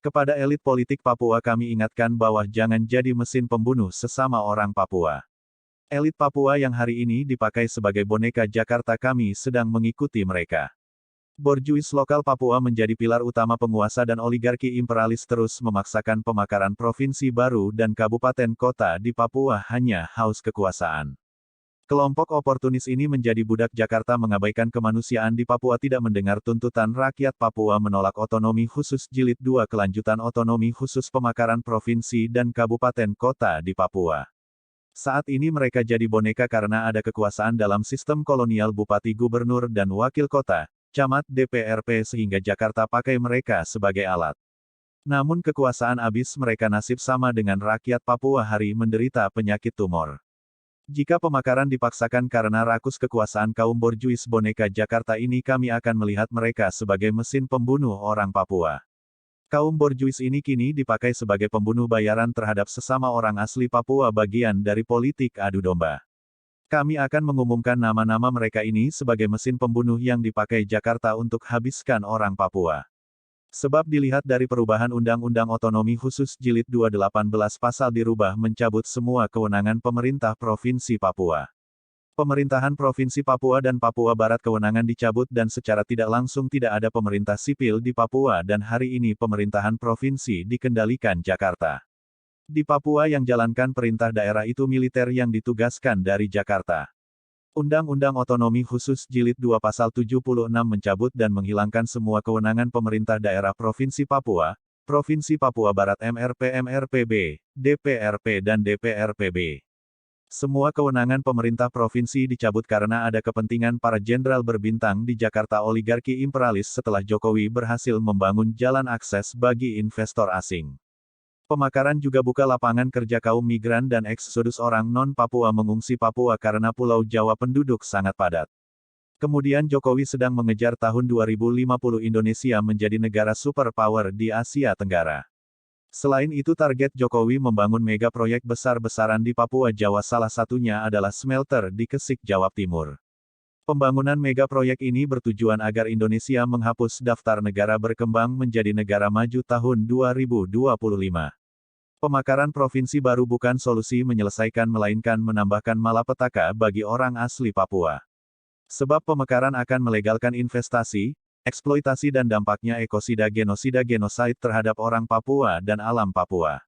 Kepada elit politik Papua kami ingatkan bahwa jangan jadi mesin pembunuh sesama orang Papua. Elit Papua yang hari ini dipakai sebagai boneka Jakarta kami sedang mengikuti mereka. Borjuis lokal Papua menjadi pilar utama penguasa dan oligarki imperialis terus memaksakan pemekaran provinsi baru dan kabupaten kota di Papua hanya haus kekuasaan. Kelompok oportunis ini menjadi budak Jakarta mengabaikan kemanusiaan di Papua tidak mendengar tuntutan rakyat Papua menolak otonomi khusus jilid 2 kelanjutan otonomi khusus pemekaran provinsi dan kabupaten kota di Papua. Saat ini mereka jadi boneka karena ada kekuasaan dalam sistem kolonial bupati gubernur dan wakil kota, camat DPRP sehingga Jakarta pakai mereka sebagai alat. Namun kekuasaan habis mereka nasib sama dengan rakyat Papua hari menderita penyakit tumor. Jika pemekaran dipaksakan karena rakus kekuasaan kaum borjuis boneka Jakarta ini kami akan melihat mereka sebagai mesin pembunuh orang Papua. Kaum borjuis ini kini dipakai sebagai pembunuh bayaran terhadap sesama orang asli Papua bagian dari politik adu domba. Kami akan mengumumkan nama-nama mereka ini sebagai mesin pembunuh yang dipakai Jakarta untuk habiskan orang Papua. Sebab dilihat dari perubahan Undang-Undang Otonomi Khusus Jilid 218 pasal dirubah mencabut semua kewenangan pemerintah Provinsi Papua. Pemerintahan Provinsi Papua dan Papua Barat kewenangan dicabut dan secara tidak langsung tidak ada pemerintah sipil di Papua dan hari ini pemerintahan provinsi dikendalikan Jakarta. Di Papua yang jalankan perintah daerah itu militer yang ditugaskan dari Jakarta. Undang-Undang Otonomi Khusus Jilid 2 Pasal 76 mencabut dan menghilangkan semua kewenangan pemerintah daerah Provinsi Papua, Provinsi Papua Barat MRP-MRPB, DPRP dan DPRPB. Semua kewenangan pemerintah provinsi dicabut karena ada kepentingan para jenderal berbintang di Jakarta oligarki imperialis setelah Jokowi berhasil membangun jalan akses bagi investor asing. Pemekaran juga buka lapangan kerja kaum migran dan eksodus orang non-Papua mengungsi Papua karena Pulau Jawa penduduk sangat padat. Kemudian Jokowi sedang mengejar tahun 2050 Indonesia menjadi negara superpower di Asia Tenggara. Selain itu target Jokowi membangun mega proyek besar-besaran di Papua Jawa salah satunya adalah smelter di Kesik, Jawa Timur. Pembangunan mega proyek ini bertujuan agar Indonesia menghapus daftar negara berkembang menjadi negara maju tahun 2025. Pemekaran provinsi baru bukan solusi menyelesaikan melainkan menambahkan malapetaka bagi orang asli Papua. Sebab pemekaran akan melegalkan investasi, eksploitasi dan dampaknya ekosida genosida terhadap orang Papua dan alam Papua.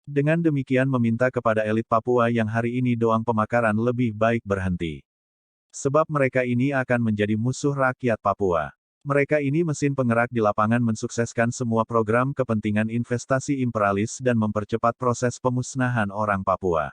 Dengan demikian meminta kepada elit Papua yang hari ini doang pemekaran lebih baik berhenti. Sebab mereka ini akan menjadi musuh rakyat Papua. Mereka ini mesin penggerak di lapangan mensukseskan semua program kepentingan investasi imperialis dan mempercepat proses pemusnahan orang Papua.